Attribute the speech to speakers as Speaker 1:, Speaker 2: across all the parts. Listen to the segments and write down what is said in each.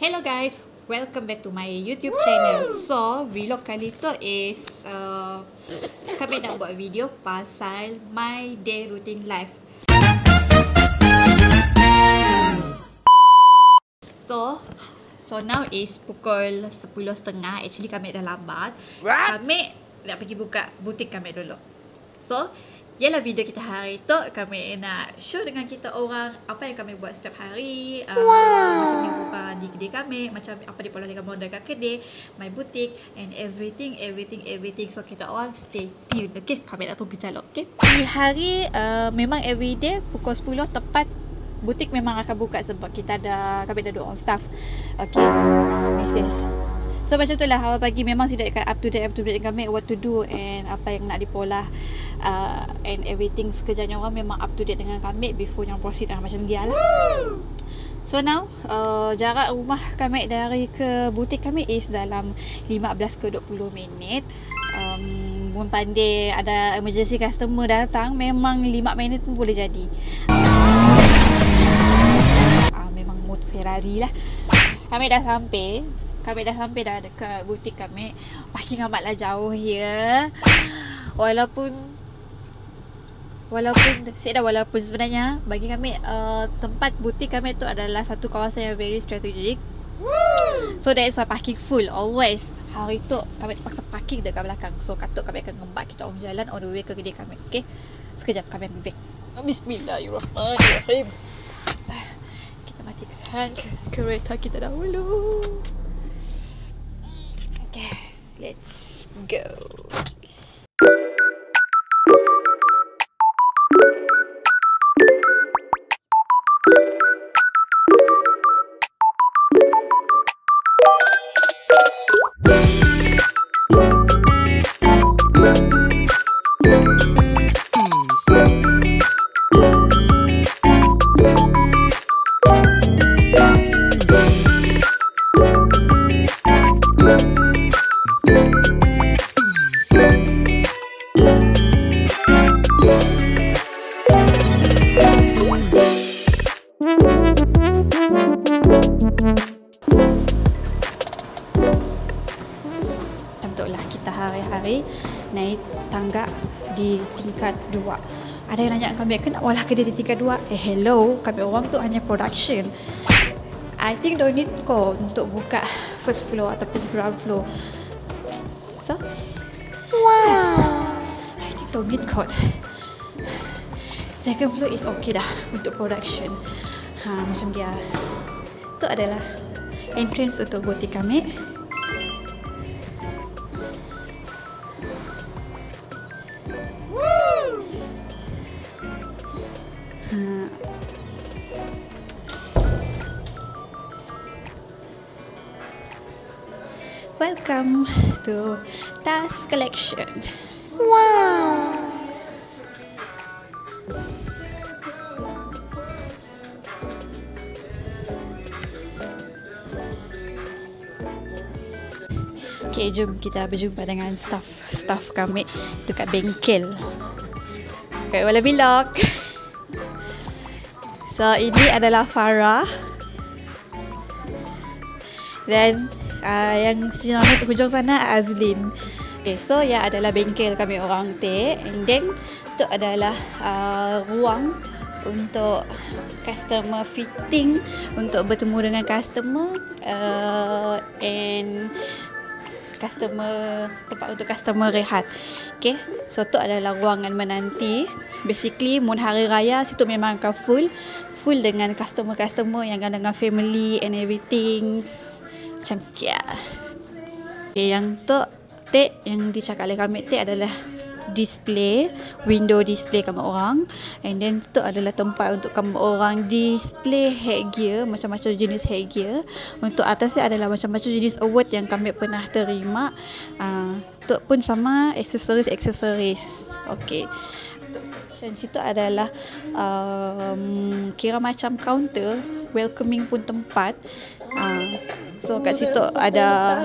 Speaker 1: Hello guys, welcome back to my YouTube channel. So, vlog kali tu is kami nak buat video pasal my day routine life. So now is pukul 10.30. Actually kami dah lambat. Kami nak pergi buka butik kami dulu. So, ialah video kita hari tu. Kami nak show dengan kita orang apa yang kami buat setiap hari. Macam ni rupa di kedai kami, macam apa di pola dengan modal kat kedai, my butik and everything. So kita orang stay tuned. Okay, kami nak tunggu calon. Okay, di hari memang everyday pukul 10 tepat butik memang akan buka sebab kami ada 2 orang staff. Okay, Mrs. So macam tu lah, awal pagi memang tidak akan up to date kami what to do and apa yang nak dipola and everything. Sekejapnya orang memang up to date dengan kami before yang proceed macam dia lah. So now jarak rumah kami dari ke butik kami is dalam 15 ke 20 minit. Pun pandai ada emergency customer datang, memang 5 minit pun boleh jadi. Memang mood Ferrari lah. Kami dah sampai dah dekat butik kami. Parking amatlah jauh ya. Walaupun sebenarnya bagi kami tempat butik kami tu adalah satu kawasan yang very strategic. So that is why parking full always. Hari tu kami terpaksa parking dekat belakang. So katuk kami akan ngembat kita orang jalan on the way ke kedai kami. Okay, sekejap kami ambil beg. Bismillahirrahmanirrahim. Kita matikan kereta kita dahulu. Okay, let's go. Kita hari-hari naik tangga di tingkat 2. Ada yang nanya kami, kenapa walah kedai di tingkat 2? Hello, kami orang tu hanya production. I think don't need ko untuk buka first floor ataupun ground floor. So, I think don't need code. Second floor is okay dah untuk production. Macam dia. Itu adalah entrance untuk butik kami. Welcome to Tas Collection. Wow. Okay, jom kita berjumpa dengan staff kami dekat bengkel. Kat Wala Vlog. So, ini adalah Farah. Dan yang hujung sana Azlin. Okay, so ya adalah bengkel kami orang teh. And then itu adalah ruang untuk customer fitting, untuk bertemu dengan customer and tempat untuk customer rehat. Okay, so tu adalah ruangan menanti. Basically mun hari raya situ memang akan full dengan customer yang dengan family and everything. Macam kia. Okay, yang tu yang dicakap oleh kami adalah window display kami orang. And then tu adalah tempat untuk kami orang display headgear, macam-macam jenis headgear. Untuk atasnya adalah macam-macam jenis award yang kami pernah terima. Tu pun sama aksesoris. Okay. Section situ adalah kira macam counter, welcoming pun tempat. So kat situ ada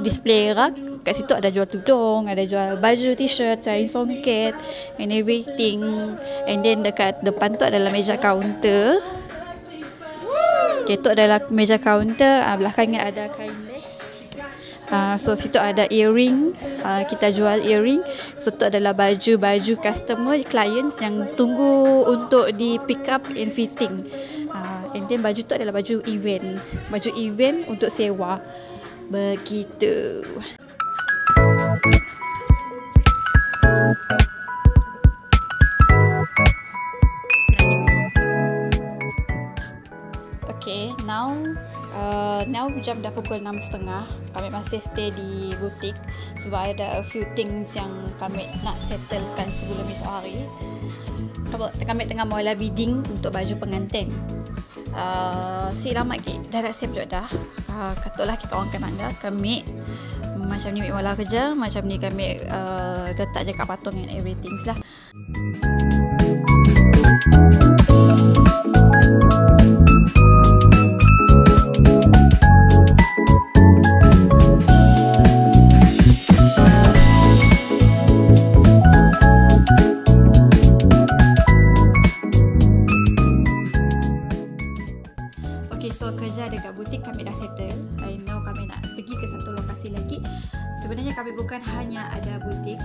Speaker 1: display rak, kat situ ada jual tudung, ada jual baju, t-shirt, kain songket and everything. And then dekat depan tu adalah meja kaunter. Okay, tu adalah meja kaunter. Belakangnya ada kain lace. So situ ada earring. Kita jual earring. So tu adalah baju-baju customer, clients yang tunggu untuk di pick up and fitting. And then baju tu adalah baju event. Baju event untuk sewa. Begitu. Okay, now jam dah pukul 6.30. Kami masih stay di butik sebab ada a few things yang kami nak settlekan sebelum esok hari. Kami tengah mula bidding untuk baju pengantin. Si lama dah nak siap juga dah. Katalah kita orang kenal dah. Kami macam ni mula kerja, macam ni kami letak je kat patung and everything lah. So kerja dekat butik kami dah settle. Now kami nak pergi ke satu lokasi lagi. Sebenarnya kami bukan hanya ada butik,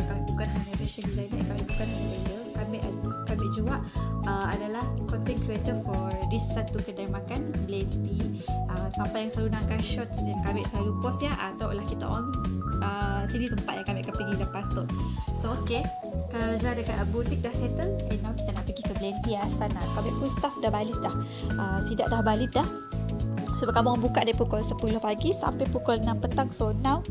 Speaker 1: kami bukan hanya fashion designer, kami bukan hanya tailor. Kami juga adalah content creator for this satu kedai makan, Blenty. Sampai yang selalu nak angkat shots yang kami selalu post ya, atau lah kita on sini tempat yang kami akan pergi lepas tu. So okay, kerja dekat butik dah settle, and now kita nak pergi ke Blenty Astana. Kami pun staff dah balik dah, Sidak dah balik dah. Sebab kami orang buka dari pukul 10 pagi sampai pukul 6 petang. So now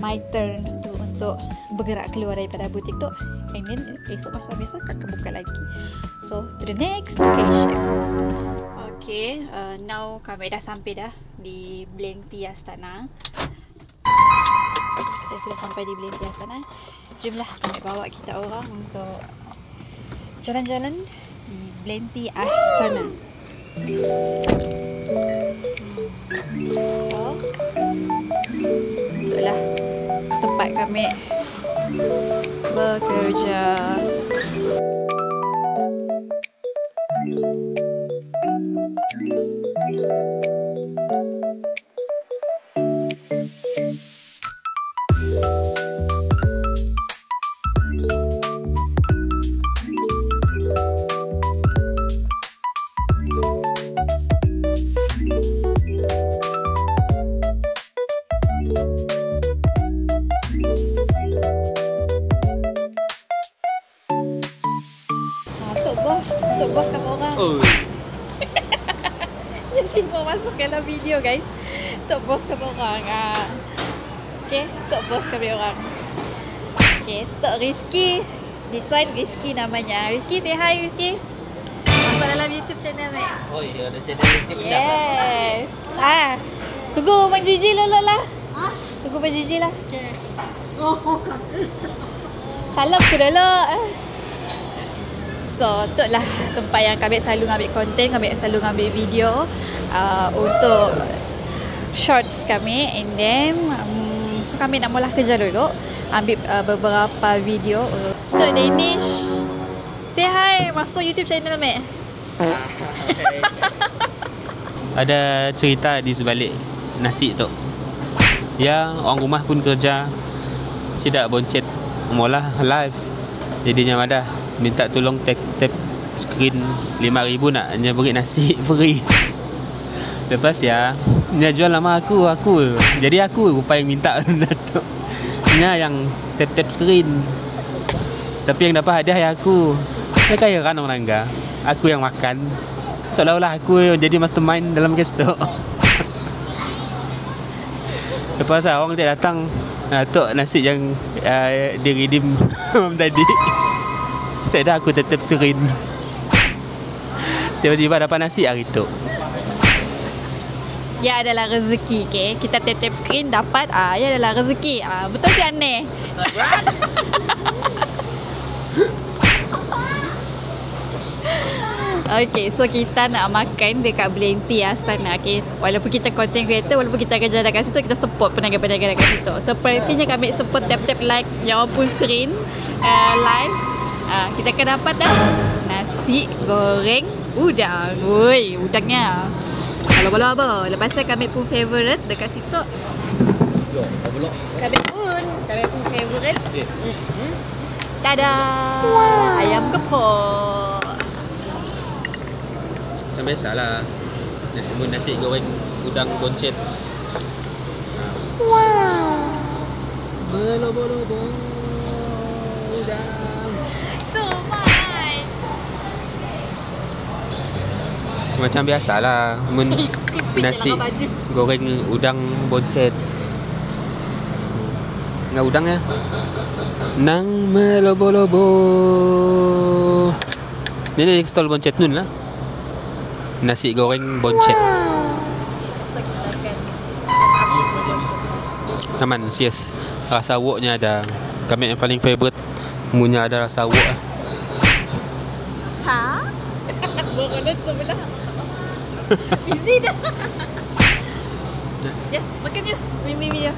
Speaker 1: my turn untuk bergerak keluar daripada butik tu. And then esok masa biasa akan buka lagi. So to the next location. Okay, now kami dah sampai dah di Blenty Astana. Saya sudah sampai di Blenty Astana. Jomlah kami bawa kita orang untuk jalan-jalan di Blenty Astana. So, itulah tempat kami bekerja. Tok bos kamu orang. Yang simple masuk dalam video guys. Tok bos kamu orang. Okay, tok bos kami orang. Okay, Tok Rizky. This one Rizky namanya. Rizky, say hi Rizky. Masuk dalam YouTube channel ni.
Speaker 2: Oh iya, ada channel YouTube dah.
Speaker 1: Yes. Tunggu Mak Gigi lah lah. Tunggu Mak Gigi lah. Okay. Salam ke dulu. So, tu lah tempat yang kami selalu ambil konten, kami selalu ambil video untuk shorts kami. And then, so kami nak mula kerja dulu, ambil beberapa video. Tok Danish, say hi, masuk YouTube channel, Mek.
Speaker 2: Ada cerita di sebalik nasi tu. Ya, orang rumah pun kerja. Sidak boncet mula live. Jadinya madah minta tolong tap screen 5,000 nak hanya beri nasi free. Lepas ya, dia jual nama aku. Jadi aku rupa yang minta Datuk. Nya yang tap screen. Tapi yang dapat hadiah ya aku. Dia kaya kan orang Nangga. Aku yang makan. Seolah-olah aku yang jadi mastermind dalam kes tu. Lepas orang tak datang, Tok nasi yang dia redeem tadi. Saya dah aku tetap screen. Tiba-tiba dapat nasi hari tu.
Speaker 1: Ya adalah rezeki, okay? Kita tap screen dapat, ya adalah rezeki. Betul si aneh. Okay, so kita nak makan dekat Blenty Astana, okay? Walaupun kita content creator, walaupun kita kerja dekat situ, kita support peniaga-peniaga dekat situ. Sepertinya kami support tap-tap like yang pun screen live. Kita akan dapat dah nasi goreng Udang. Oi, udangnya. Kalau boleh apa? Lepas tu kami pun favourite dekat situ.
Speaker 2: Yo, apa pula?
Speaker 1: Kami pun favourite.
Speaker 2: Eh.
Speaker 1: Tada! Wow. Ayam gepok.
Speaker 2: Macam biasalah. Nasi goreng udang boncet.
Speaker 1: Wow.
Speaker 2: Melobo-lobo udang.
Speaker 1: Tu mai.
Speaker 2: Macam biasalah. Nasi goreng udang boncet. Nggak udangnya. Nang melobo-lobo. Ini stall boncet nun lah. Nasi goreng boncet. Aman, sias. Rasa woknya ada. Kami yang paling favourite. Punya ada rasa wok.
Speaker 1: Ha? Berada sebelah. Busy dah. Ya, makan je. Mimi video.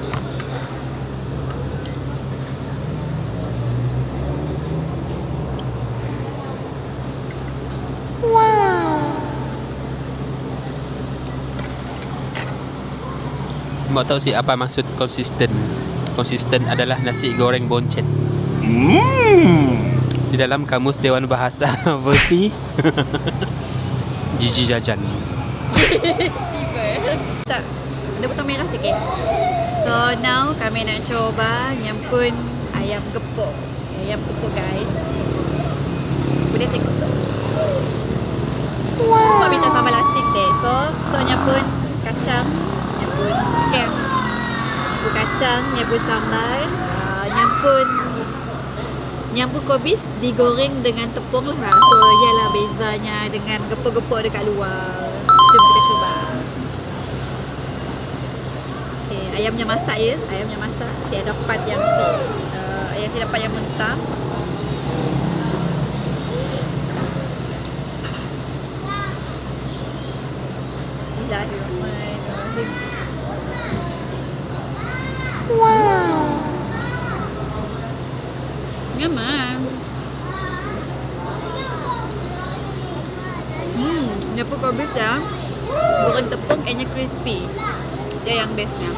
Speaker 2: Mau tahu sih apa maksud konsisten? Konsisten adalah nasi goreng boncet. Di dalam kamus Dewan Bahasa versi Gigi Jajan.
Speaker 1: Tiba. Tak. Ada potong merah sikit. So now kami nak coba nyampun ayam gepok. Ayam gepok guys. Boleh tengok. Wow. Kau minta sambal asin deh. So nyampun kacang. Okay. Nyampun kacang, nyampun sambal, nyampun kobis digoreng dengan tepung lah. So ialah bezanya dengan gepok-gepok dekat luar. Jom kita cuba. Okay, ayamnya masak ya. Ayamnya masak. Saya dapat yang mentah. Bismillahirrahmanirrahim. Wow. Nyaman. Nyampur kobis ya. Goreng tepung kayaknya crispy. Dia yang bestnya.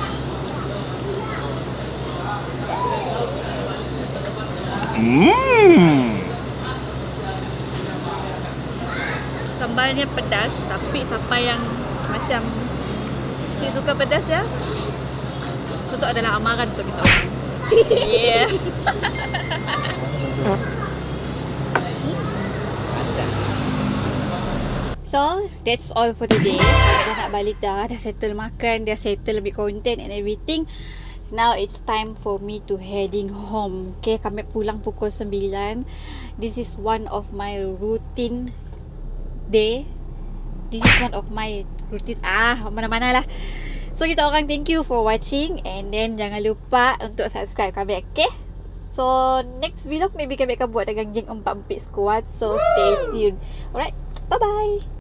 Speaker 1: Sambalnya pedas, tapi siapa yang macam si suka pedas ya, itu adalah amaran untuk kita orang. Yeah. So, that's all for today. Dah nak balik dah settle makan, dah settle ambil content and everything. Now it's time for me to heading home. Okay, kami pulang pukul 9. This is one of my routine day. This is one of my routine. Mana-mana lah. So, kita orang thank you for watching. And then, jangan lupa untuk subscribe kami, okay? So, next vlog maybe kami akan buat dengan geng 4 Empik Squad. So, stay tuned. Alright, bye-bye.